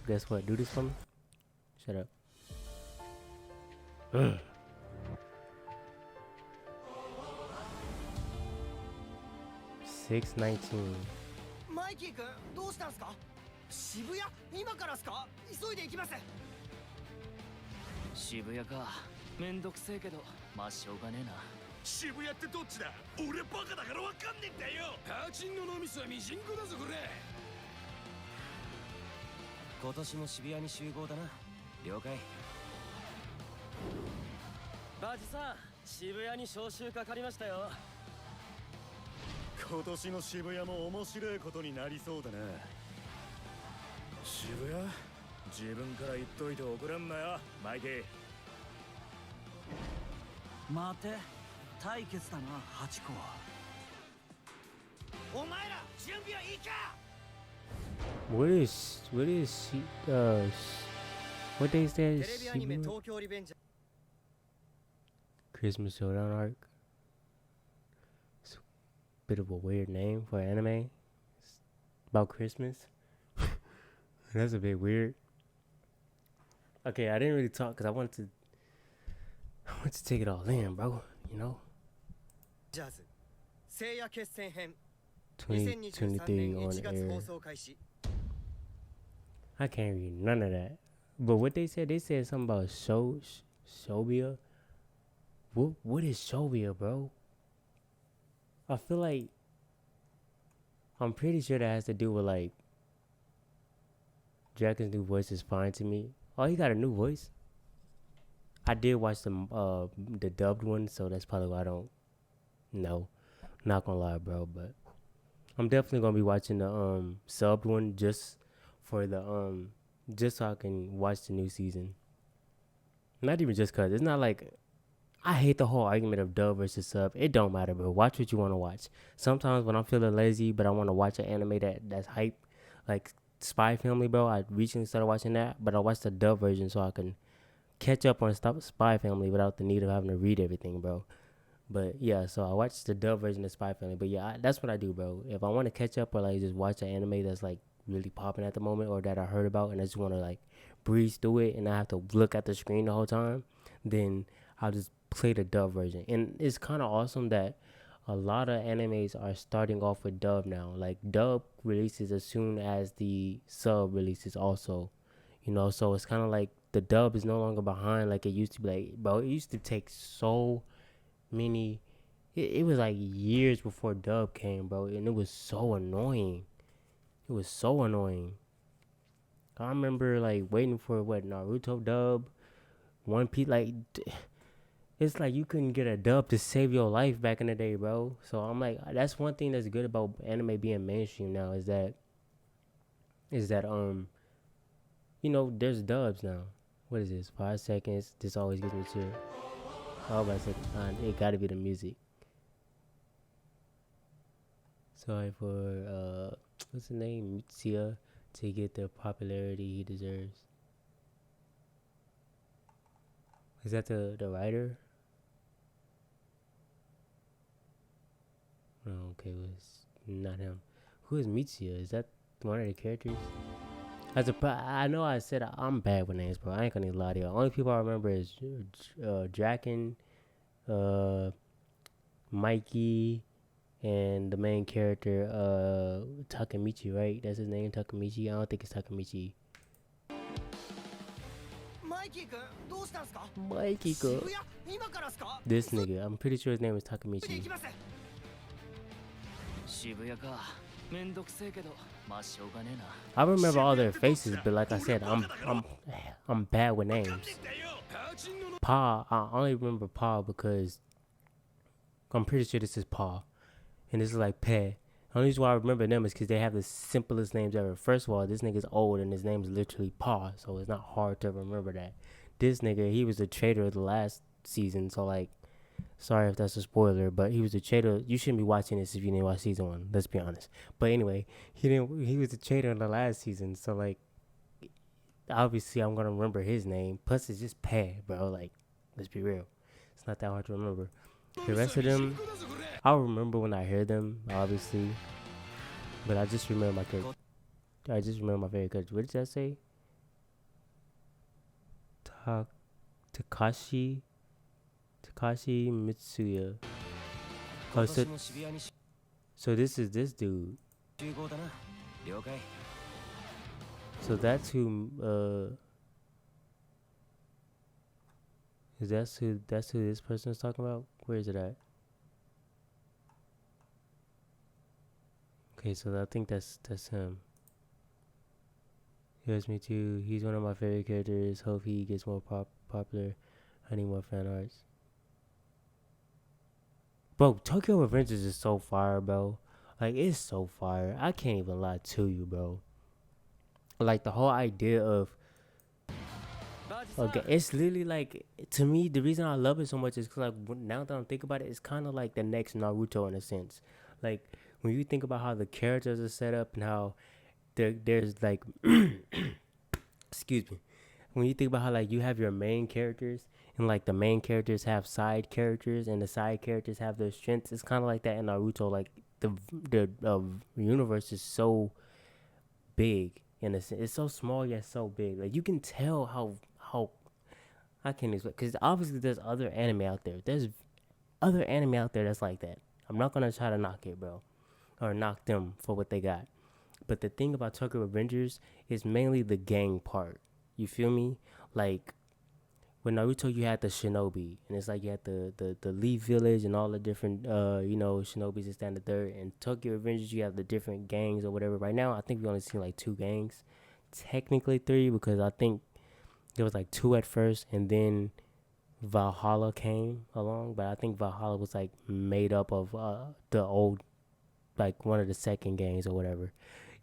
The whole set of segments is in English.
guess what? Do this for me. Shut up. 619. マイキー君、どうしたんすか？渋谷？今からっすか？急いで行きます。渋谷か。めんどくせえけど、まあしょうがねえな。渋谷ってどっちだ？俺バカだからわかんねえんだよ。ターチンの脳みそはミジンコだぞこれ。今年も渋谷に集合だな。了解。バジさん、渋谷に招集かかりましたよ。今年の渋谷も面白いことになりそうだな。渋谷？自分から言っといて怒らんなよ、マイキー。待て、対決だな、8個。お前ら準備はいいか？ What is she what they said? テレビアニメ東京リベンジャー Christmas Showdown arc. It's a bit of a weird name for an anime. It's about Christmas. That's a bit weird. Okay, I didn't really talk because I wanted to take it all in, bro. You know. ジャズ聖夜決戦編 2023 2023年 on 1月放 air. 送開始。 I can't read none of that. But what they said something about Shobia. What is Shobia, bro? I feel like I'm pretty sure that has to do with like Dragon's new voice is fine to me. Oh, he got a new voice. I did watch the dubbed one, so that's probably why I don't know. Not gonna lie, bro, but I'm definitely gonna be watching the subbed one just for the just so I can watch the new season. Not even just cause it's not like I hate the whole argument of dub versus sub. It don't matter, bro. Watch what you want to watch. Sometimes when I'm feeling lazy, but I want to watch an anime that's hype, like Spy Family, bro. I recently started watching that, but I watched the dub version so I can catch up on Spy Family without the need of having to read everything, bro. But yeah, so I watched the dub version of Spy Family. But yeah, that's what I do, bro. If I want to catch up or like just watch an anime that's like really popping at the moment or that I heard about and I just want to like breeze through it and I have to look at the screen the whole time, then I'll just play the dub version. And it's kind of awesome that a lot of animes are starting off with dub now. Like dub releases as soon as the sub releases also, you know, so it's kind of like the dub is no longer behind like it used to be. Like, bro, it used to take so many, it was like years before dub came, bro, and it was so annoying. It was so annoying. I remember like waiting for what Naruto dub, One Piece, like it's like you couldn't get a dub to save your life back in the day, bro. So I'm like, that's one thing that's good about anime being mainstream now is that you know, there's dubs now. What is this? 5 seconds. This always gets me chill. Oh, but it gotta be the music. Sorry for what's the name? Mitsuya to get the popularity he deserves. Is that the writer? Oh, okay, well, it's not him. Who is Mitsuya? Is that one of the characters? I know I said I'm bad with names, bro. I ain't gonna lie to you. Only people I remember is Draken, Mikey, and the main character, Takamichi, right? That's his name, Takamichi. I don't think it's Takamichi. マイキー君、どうしたんすか？ Mikey, 渋谷？今からっすか？ this nigga. I'm pretty sure his name is 急いで Takamichi. 行きます。渋谷か。めんどくせえけど、まあしょうがねえな。I remember all their faces, but like I said, I'm bad with names. Pa, I only remember Pa because I'm pretty sure this is Pa, and this is like Pe. The only reason why I remember them is because they have the simplest names ever. First of all, this nigga's old and his name is literally Pa, so it's not hard to remember that. This nigga, he was the traitor of the last season, so like, sorry if that's a spoiler, but he was the traitor. You shouldn't be watching this if you didn't watch season 1. Let's be honest. But anyway, he was the traitor in the last season, so like, obviously I'm gonna remember his name. Plus, it's just Pe, bro. Like, let's be real. It's not that hard to remember. The rest of them, I'll remember when I hear them, obviously. But I just remember my favorite character. What did that say? Ta- Takashi Mitsuya. Oh, 今年も渋谷に so this is this dude. 集合だな了解 So that's who that's who this person is talking about? Where is it at? Okay, so I think that's him. Yes, me too. He's one of my favorite characters. Hope he gets more popular. I need more fan arts. Bro, Tokyo Revengers is so fire, bro. Like, it's so fire. I can't even lie to you, bro. Like, the whole idea of... Okay, it's literally like... To me, the reason I love it so much is because, like, now that I'm thinking about it, it's kind of like the next Naruto in a sense. Like, when you think about how the characters are set up and how there's, like... excuse me. When you think about how, like, you have your main characters and, like, the main characters have side characters and the side characters have their strengths, it's kind of like that in Naruto. Like, the universe is so big in a sense. It's so small yet so big. Like, you can tell how I can't explain, because obviously there's other anime out there. There's other anime out there that's like that. I'm not gonna try to knock it, bro, or knock them for what they got. But the thing about Tokyo Revengers is mainly the gang part. You feel me? Like, with Naruto, you had the shinobi, and it's like you had the Leaf Village and all the different, shinobis that stand the third. And Tokyo Revengers, you have the different gangs or whatever. Right now, I think we only seen like 2 gangs, technically 3, because I think there was like 2 at first, and then Valhalla came along. But I think Valhalla was like made up of the old, like one of the second gangs or whatever.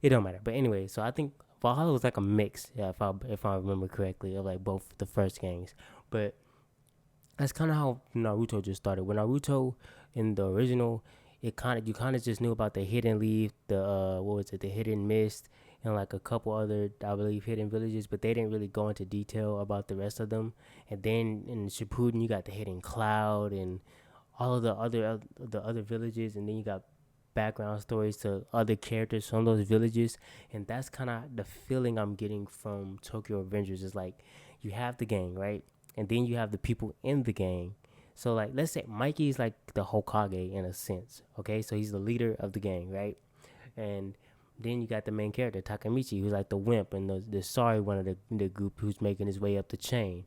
It don't matter. But anyway, so I think Valhalla was like a mix, yeah, if I remember correctly, of like both the first gangs. But that's kind of how Naruto just started. When Naruto in the original, you kind of just knew about the Hidden Leaf, the the Hidden Mist, and like a couple other, I believe, hidden villages, but they didn't really go into detail about the rest of them. And then in Shippuden, you got the Hidden Cloud and all of the other villages, and then you got background stories to other characters from those villages. And that's kind of the feeling I'm getting from Tokyo Avengers. Is like, you have the gang, right, and then you have the people in the gang. So, like, let's say Mikey's like the Hokage in a sense, okay? So he's the leader of the gang, right? And then you got the main character Takamichi, who's like the wimp and the sorry one of the group, who's making his way up the chain,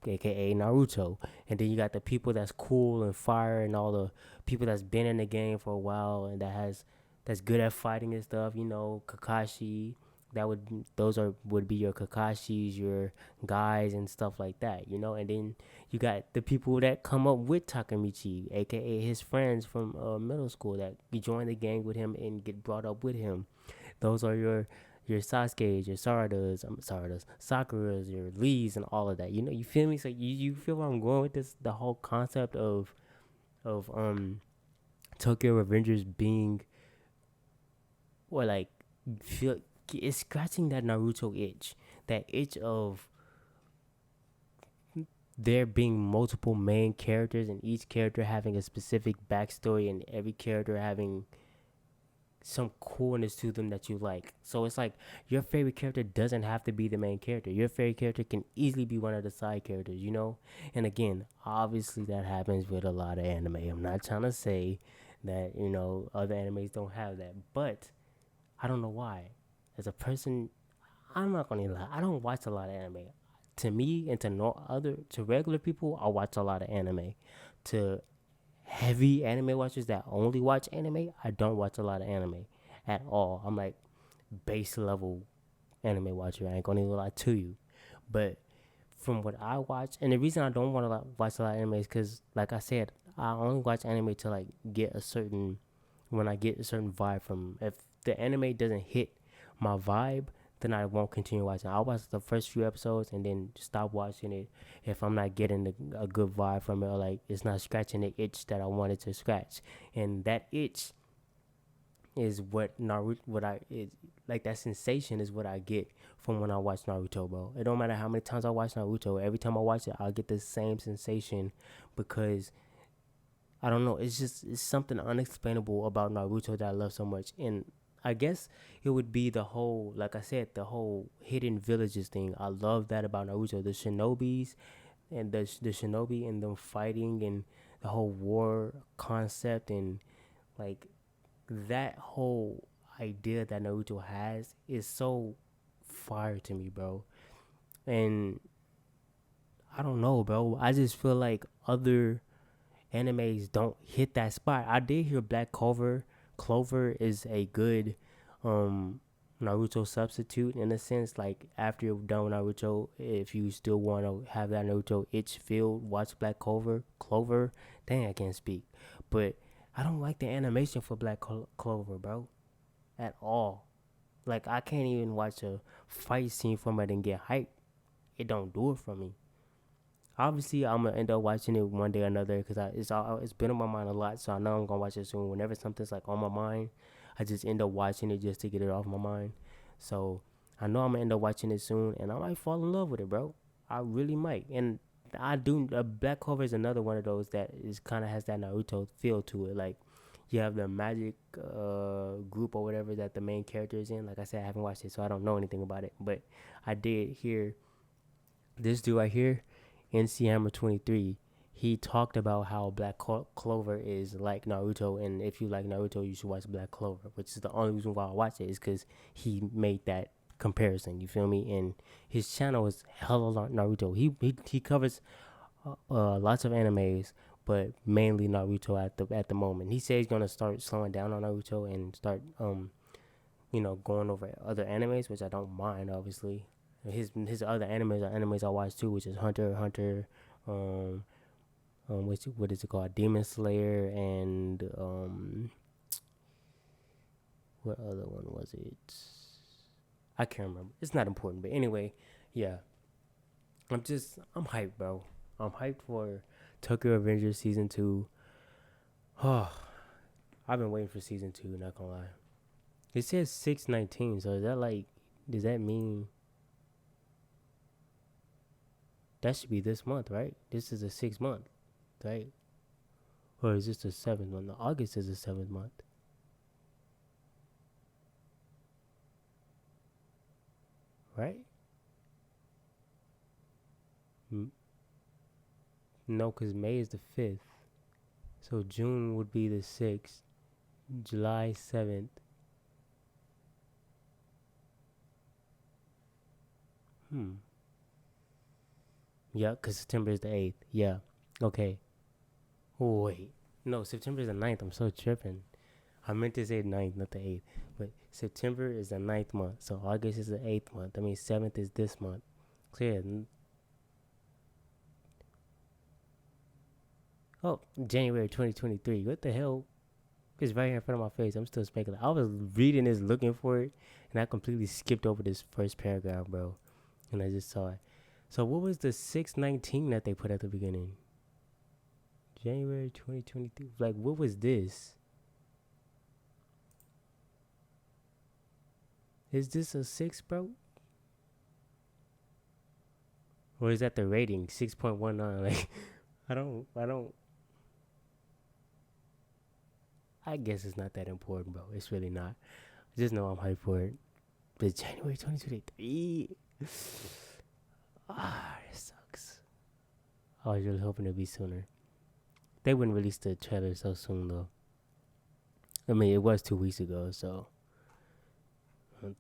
aka Naruto. And then you got the people that's cool and fire, and all the people that's been in the game for a while and that's good at fighting and stuff. Kakashi. Would be your Kakashis, your guys and stuff like that. And then you got the people that come up with Takamichi, aka his friends from middle school that you join the gang with him and get brought up with him. Those are your Sasuke's, your Sakura's, your Lee's, and all of that. You feel me? So you feel where I'm going with this? The whole concept of Tokyo Revengers being, or like, feel it's scratching that Naruto itch, that itch of there being multiple main characters and each character having a specific backstory and every character having some coolness to them that you like. So it's like, your favorite character doesn't have to be the main character. Your favorite character can easily be one of the side characters, And again, obviously that happens with a lot of anime. I'm not trying to say that, other animes don't have that, but I don't know why. As a person, I'm not gonna lie, I don't watch a lot of anime. To me and to regular people, I watch a lot of anime. To heavy anime watchers that only watch anime, I don't watch a lot of anime at all. I'm like base level anime watcher. I ain't gonna even lie to you. But from what I watch, and the reason I don't want to watch a lot of anime is because, like I said, I only watch anime to like when I get a certain vibe from. If the anime doesn't hit my vibe, then I won't continue watching. I'll watch the first few episodes and then stop watching it if I'm not getting a good vibe from it, or like it's not scratching the itch that I wanted to scratch. And that itch is what that sensation is what I get from when I watch Naruto, bro. It don't matter how many times I watch Naruto. Every time I watch it, I'll get the same sensation, because I don't know. It's something unexplainable about Naruto that I love so much. And I guess it would be the whole, like I said, the whole hidden villages thing. I love that about Naruto. The shinobis and the shinobi and them fighting and the whole war concept and like that whole idea that Naruto has is so fire to me, bro. And I don't know, bro. I just feel like other animes don't hit that spot. I did hear Black Clover. Clover is a good Naruto substitute in a sense. Like after you're done with Naruto, if you still want to have that Naruto itch feel, watch Black Clover. Clover. Dang, I can't speak. But I don't like the animation for Black Clover, bro, at all. Like I can't even watch a fight scene from it and get hyped. It don't do it for me. Obviously, I'm gonna end up watching it one day or another because it's been on my mind a lot. So I know I'm gonna watch it soon. Whenever something's like on my mind, I just end up watching it just to get it off my mind. So I know I'm gonna end up watching it soon, and I might fall in love with it, bro. I really might. And I do. Black Clover is another one of those that is kind of has that Naruto feel to it. Like you have the magic group or whatever that the main character is in. Like I said, I haven't watched it, so I don't know anything about it. But I did hear this dude right here, NC Hammer 23. He talked about how Black Clover is like Naruto, and if you like Naruto, you should watch Black Clover. Which is the only reason why I watch it is because he made that comparison. You feel me? And his channel is hella Naruto. He covers lots of animes, but mainly Naruto at the moment. He says he's gonna start slowing down on Naruto and start going over other animes, which I don't mind. Obviously, his other animes are animes I watch too, which is Hunter x Hunter, what is it called, Demon Slayer, and what other one was it? I can't remember. It's not important, but anyway, yeah. I'm hyped, bro. I'm hyped for Tokyo Avengers season 2. Oh, I've been waiting for season 2. Not gonna lie. It says 6/19, so is that like? Does that mean that should be this month, right? This is a 6th month, right? Or is this the 7th month? No, August is the 7th month, right? No, because May is the 5th. So June would be the 6th. July 7th. Yeah, because September is the 8th. Yeah. Okay. Oh, wait. No, September is the 9th. I'm so tripping. I meant to say 9th, not the 8th. But September is the 9th month. So August is the 8th month. I mean, 7th is this month. So yeah. Oh, January 2023. What the hell? It's right here in front of my face. I'm still speculating. I was reading this, looking for it, and I completely skipped over this first paragraph, bro. And I just saw it. So what was the 6/19 that they put at the beginning? January 2023. Like, what was this? Is this a 6, bro? Or is that the rating? 6.19. Like, I don't. I guess it's not that important, bro. It's really not. I just know I'm hyped for it. But January 2023. It sucks. I was really hoping it'd be sooner. They wouldn't release the trailer so soon, though. I mean, it was 2 weeks ago, so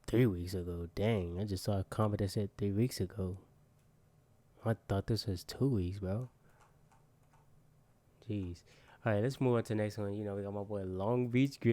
3 weeks ago. Dang, I just saw a comment that said 3 weeks ago. I thought this was 2 weeks, bro. Jeez. All right, let's move on to the next one. We got my boy Long Beach Grill.